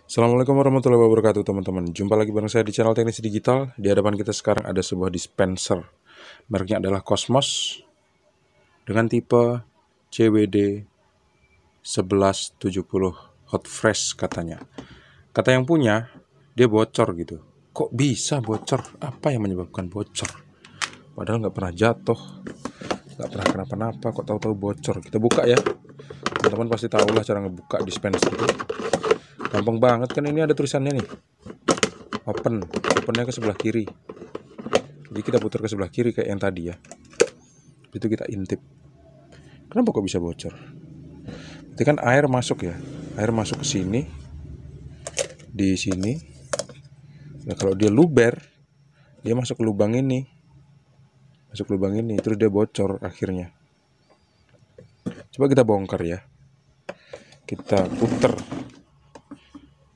Assalamualaikum warahmatullahi wabarakatuh teman-teman. Jumpa lagi bareng saya di channel Teknisi Digital. Di hadapan kita sekarang ada sebuah dispenser. Mereknya adalah Cosmos dengan tipe CWD 1170 Hot Fresh katanya. Kata yang punya, dia bocor gitu. Kok bisa bocor? Apa yang menyebabkan bocor? Padahal nggak pernah jatuh, nggak pernah kenapa-napa, kok tahu-tahu bocor. Kita buka ya. Teman-teman pasti tahu lah cara ngebuka dispenser itu. Gampang banget kan, ini ada tulisannya nih. Opennya ke sebelah kiri. Jadi kita putar ke sebelah kiri kayak yang tadi ya. Itu kita intip. Kenapa kok bisa bocor? Berarti kan air masuk ya. Air masuk ke sini. Di sini. Nah, kalau dia luber, dia masuk ke lubang ini. Terus dia bocor akhirnya. Coba kita bongkar ya. Kita putar.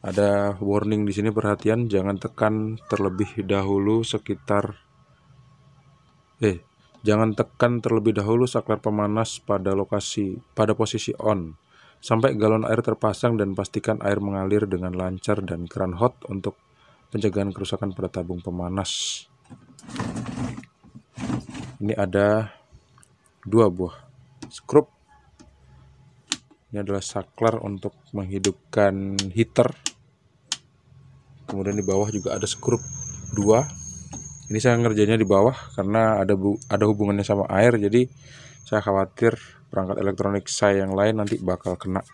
Ada warning di sini, perhatian, jangan tekan terlebih dahulu jangan tekan terlebih dahulu saklar pemanas pada posisi on sampai galon air terpasang, dan pastikan air mengalir dengan lancar dan keran hot untuk pencegahan kerusakan pada tabung pemanas. Ini ada 2 buah skrup. Ini adalah saklar untuk menghidupkan heater. Kemudian di bawah juga ada skrup 2. Ini saya ngerjainnya di bawah karena ada hubungannya sama air, jadi saya khawatir perangkat elektronik saya yang lain nanti bakal kena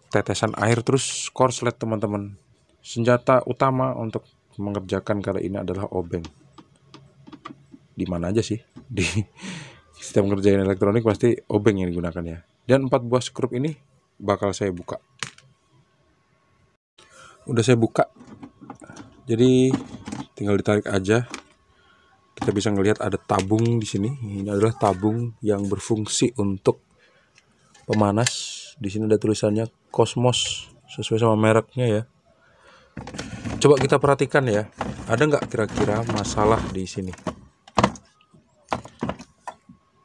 tetesan air. Terus korslet teman-teman. Senjata utama untuk mengerjakan kali ini adalah obeng. Di mana aja sih? Di setiap ngerjain elektronik pasti obeng yang digunakan ya. Dan 4 buah skrup ini bakal saya buka. Udah saya buka. Jadi tinggal ditarik aja. Kita bisa ngelihat ada tabung di sini. Ini adalah tabung yang berfungsi untuk pemanas. Di sini ada tulisannya Cosmos sesuai sama mereknya ya. Coba kita perhatikan ya. Ada nggak kira-kira masalah di sini?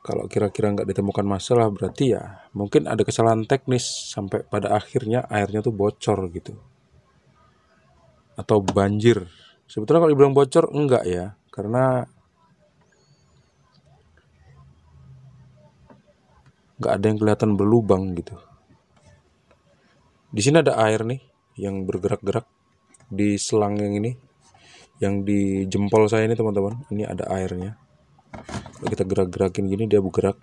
Kalau kira-kira nggak ditemukan masalah, berarti ya mungkin ada kesalahan teknis sampai pada akhirnya airnya tuh bocor gitu. Atau banjir. Sebetulnya kalau dibilang bocor enggak ya, karena nggak ada yang kelihatan berlubang gitu. Di sini ada air nih yang bergerak-gerak di selang yang ini, yang di jempol saya ini teman-teman. Ini ada airnya. Kalau kita gerak-gerakin gini dia bergerak.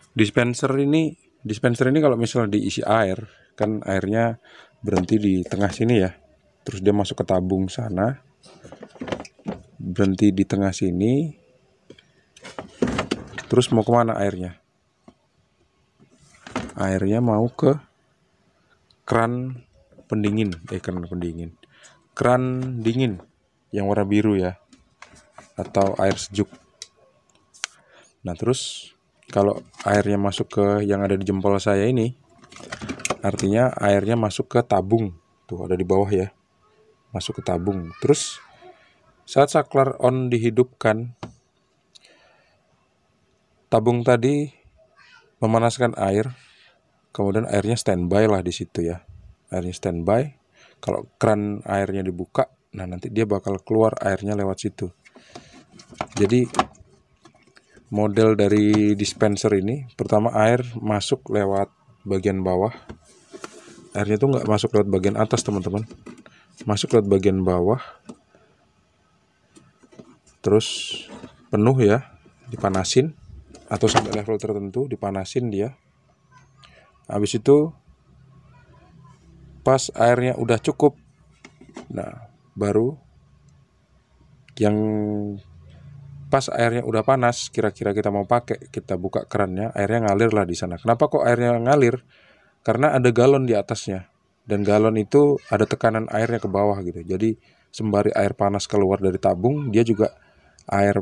Dispenser ini kalau misalnya diisi air, kan airnya berhenti di tengah sini ya. Terus dia masuk ke tabung sana. Berhenti di tengah sini. Terus mau kemana airnya? Airnya mau ke keran pendingin. Keran dingin yang warna biru ya. Atau air sejuk. Nah terus kalau airnya masuk ke yang ada di jempol saya ini, artinya airnya masuk ke tabung. Tuh ada di bawah ya. Masuk ke tabung. Terus saat saklar on dihidupkan, tabung tadi memanaskan air, kemudian airnya standby lah di situ ya. Airnya standby. Kalau keran airnya dibuka, nah nanti dia bakal keluar airnya lewat situ. Jadi model dari dispenser ini, pertama air masuk lewat bagian bawah. Airnya tuh nggak masuk lewat bagian atas teman-teman. Masuk lewat bagian bawah. Terus penuh ya, dipanasin. Atau sampai level tertentu dipanasin dia. Habis itu pas airnya udah cukup, nah baru yang pas airnya udah panas, kira-kira kita mau pakai, kita buka kerannya, airnya ngalir lah di sana. Kenapa kok airnya ngalir? Karena ada galon di atasnya, dan galon itu ada tekanan airnya ke bawah gitu. Jadi sembari air panas keluar dari tabung, dia juga air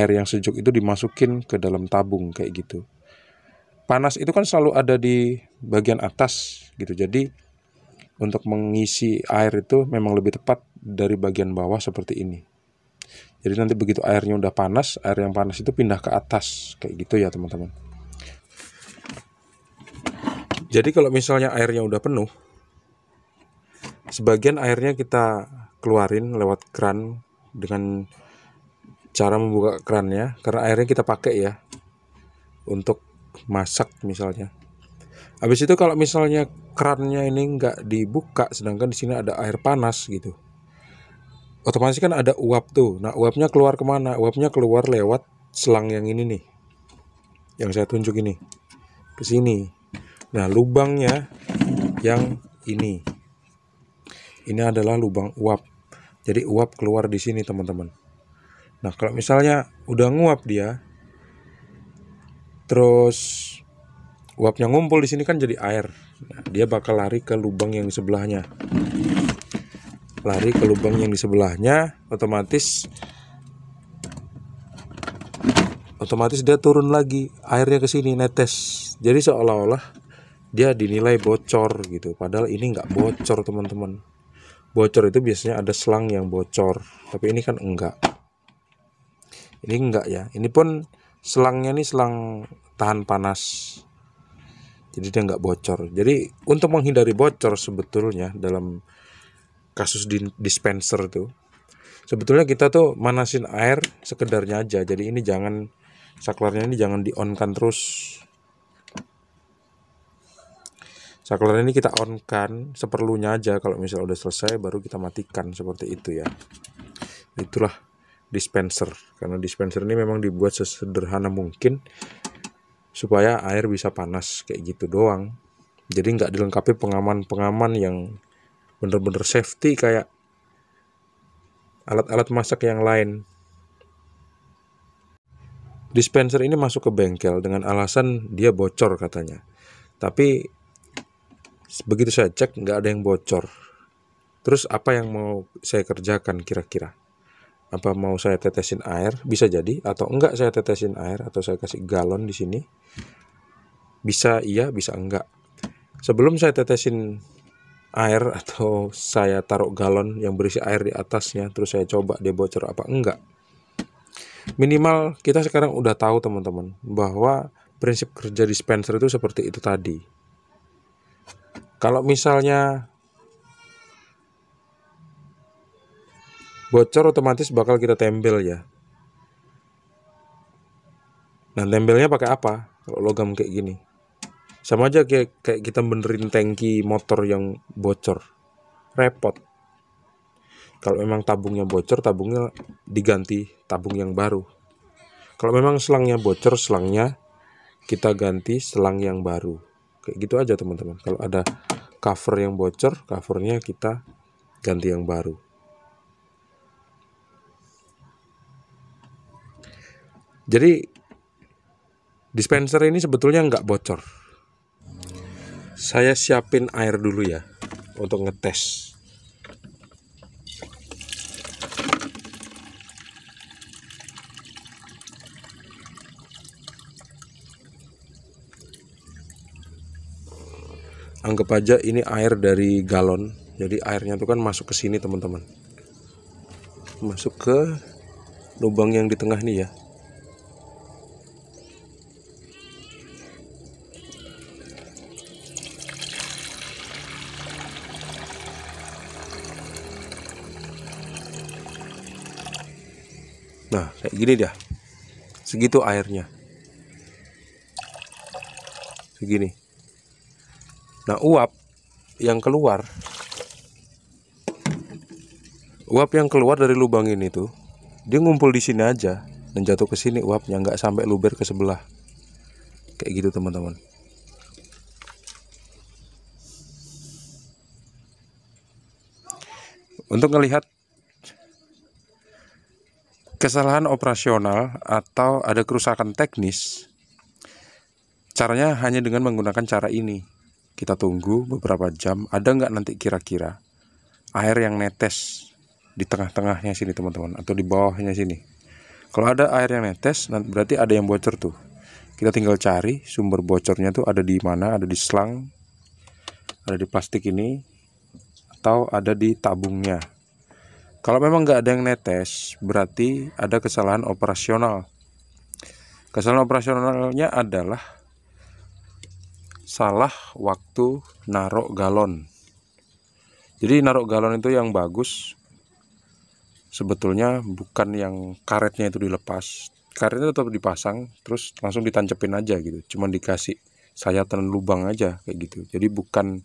yang sejuk itu dimasukin ke dalam tabung kayak gitu. Panas itu kan selalu ada di bagian atas gitu. Jadi untuk mengisi air itu memang lebih tepat dari bagian bawah seperti ini. Jadi nanti begitu airnya udah panas, air yang panas itu pindah ke atas, kayak gitu ya teman-teman. Jadi kalau misalnya airnya udah penuh, sebagian airnya kita keluarin lewat keran dengan cara membuka kerannya, karena airnya kita pakai ya untuk masak misalnya. Habis itu kalau misalnya kerannya ini nggak dibuka, sedangkan di sini ada air panas gitu, otomatis kan ada uap tuh. Nah, uapnya keluar kemana? Uapnya keluar lewat selang yang ini nih, yang saya tunjuk ini, ke sini. Nah, lubangnya yang ini adalah lubang uap. Jadi uap keluar di sini teman-teman. Nah, kalau misalnya udah nguap dia, terus uapnya ngumpul di sini kan jadi air. Nah, dia bakal lari ke lubang yang di sebelahnya. Lari ke lubang yang di sebelahnya, otomatis dia turun lagi, airnya ke sini netes. Jadi seolah-olah dia dinilai bocor gitu, padahal ini nggak bocor teman-teman. Bocor itu biasanya ada selang yang bocor, tapi ini kan enggak. Ini enggak ya, ini pun selangnya nih selang tahan panas, jadi dia nggak bocor. Jadi untuk menghindari bocor sebetulnya dalam kasus dispenser tuh, sebetulnya kita tuh manasin air sekedarnya aja. Jadi ini jangan, saklarnya ini jangan di on kan terus. Saklar ini kita on kan seperlunya aja, kalau misalnya udah selesai baru kita matikan, seperti itu ya. Itulah dispenser, karena dispenser ini memang dibuat sesederhana mungkin supaya air bisa panas, kayak gitu doang. Jadi nggak dilengkapi pengaman-pengaman yang bener-bener safety kayak alat-alat masak yang lain. Dispenser ini masuk ke bengkel dengan alasan dia bocor katanya, tapi begitu saya cek nggak ada yang bocor. Terus apa yang mau saya kerjakan kira-kira? Apa mau saya tetesin air? Bisa jadi, atau enggak saya tetesin air, atau saya kasih galon di sini. Bisa iya, bisa enggak. Sebelum saya tetesin air atau saya taruh galon yang berisi air di atasnya, terus saya coba dia bocor apa enggak. Minimal kita sekarang udah tahu teman-teman bahwa prinsip kerja dispenser itu seperti itu tadi. Kalau misalnya bocor, otomatis bakal kita tempel ya. Nah, tempelnya pakai apa? Kalau logam kayak gini, sama aja kayak kita benerin tangki motor yang bocor, repot. Kalau memang tabungnya bocor, tabungnya diganti tabung yang baru. Kalau memang selangnya bocor, selangnya kita ganti selang yang baru. Kayak gitu aja teman-teman. Kalau ada cover yang bocor, covernya kita ganti yang baru. Jadi dispenser ini sebetulnya nggak bocor. Saya siapin air dulu ya untuk ngetes. Anggap aja ini air dari galon. Jadi airnya tuh kan masuk ke sini teman-teman. Masuk ke lubang yang di tengah nih ya. Nah, kayak gini dah. Segitu airnya. Segini. Nah, uap yang keluar dari lubang ini tuh, dia ngumpul di sini aja dan jatuh ke sini uapnya, nggak sampai luber ke sebelah. Kayak gitu teman-teman. Untuk melihat kesalahan operasional atau ada kerusakan teknis, caranya hanya dengan menggunakan cara ini. Kita tunggu beberapa jam, ada nggak nanti kira-kira air yang netes di tengah-tengahnya sini teman-teman, atau di bawahnya sini. Kalau ada air yang netes, berarti ada yang bocor tuh. Kita tinggal cari sumber bocornya tuh ada di mana, ada di selang, ada di plastik ini, atau ada di tabungnya. Kalau memang nggak ada yang netes, berarti ada kesalahan operasional. Kesalahan operasionalnya adalah salah waktu naruh galon. Jadi naruh galon itu yang bagus sebetulnya bukan yang karetnya itu dilepas. Karetnya tetap dipasang, terus langsung ditancepin aja gitu. Cuman dikasih sayatan lubang aja kayak gitu. Jadi bukan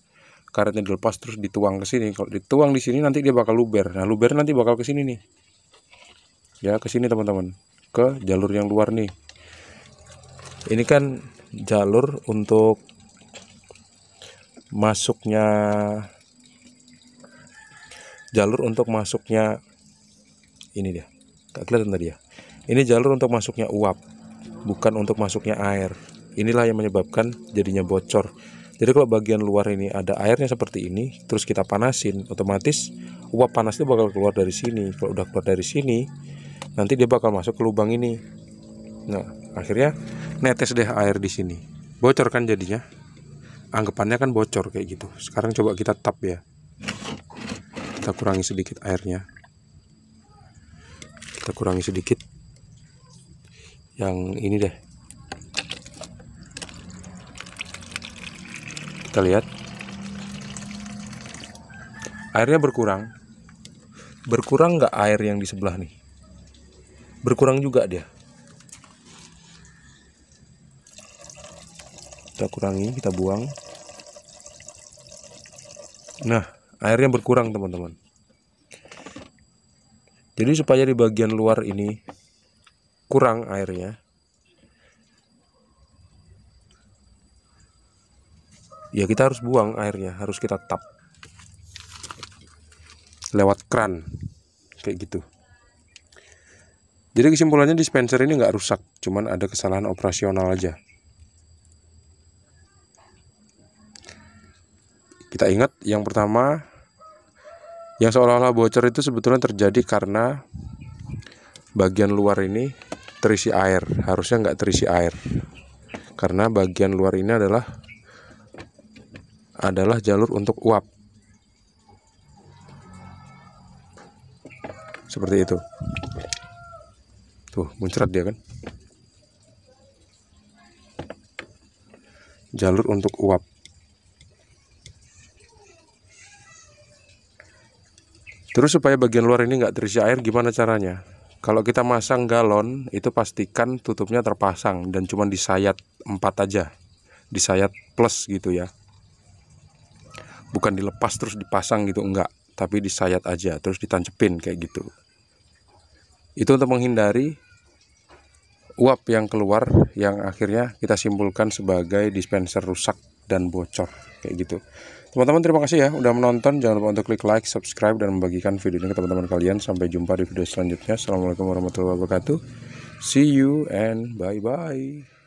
karetnya dilepas terus dituang ke sini. Kalau dituang di sini nanti dia bakal luber. Nah, luber nanti bakal ke sini nih. Ya, ke sini teman-teman. Ke jalur yang luar nih. Ini kan jalur untuk masuknya ini dia. Gak kelihatan tadi ya. Ini jalur untuk masuknya uap, bukan untuk masuknya air. Inilah yang menyebabkan jadinya bocor. Jadi kalau bagian luar ini ada airnya seperti ini, terus kita panasin, otomatis uap panasnya bakal keluar dari sini. Kalau udah keluar dari sini, nanti dia bakal masuk ke lubang ini. Nah, akhirnya netes deh air di sini. Bocor kan jadinya. Anggapannya kan bocor kayak gitu. Sekarang coba kita tap ya. Kita kurangi sedikit airnya. Kita kurangi sedikit. Yang ini deh. Kita lihat. Airnya berkurang. Berkurang nggak air yang di sebelah nih? Berkurang juga dia. Kita kurangi, kita buang. Nah, airnya berkurang teman-teman. Jadi supaya di bagian luar ini kurang airnya, ya kita harus buang airnya, harus kita tap lewat kran kayak gitu. Jadi kesimpulannya dispenser ini nggak rusak, cuman ada kesalahan operasional aja. Kita ingat yang pertama, yang seolah-olah bocor itu sebetulnya terjadi karena bagian luar ini terisi air. Harusnya nggak terisi air, karena bagian luar ini adalah jalur untuk uap. Seperti itu. Tuh, muncrat dia kan. Jalur untuk uap. Terus supaya bagian luar ini nggak terisi air, gimana caranya? Kalau kita masang galon, itu pastikan tutupnya terpasang dan cuma disayat 4 aja. Disayat plus gitu ya. Bukan dilepas terus dipasang gitu, enggak. Tapi disayat aja, terus ditancepin kayak gitu. Itu untuk menghindari uap yang keluar, yang akhirnya kita simpulkan sebagai dispenser rusak dan bocor kayak gitu. Teman-teman, terima kasih ya udah menonton. Jangan lupa untuk klik like, subscribe, dan membagikan video ini ke teman-teman kalian. Sampai jumpa di video selanjutnya. Assalamualaikum warahmatullahi wabarakatuh. See you and bye-bye.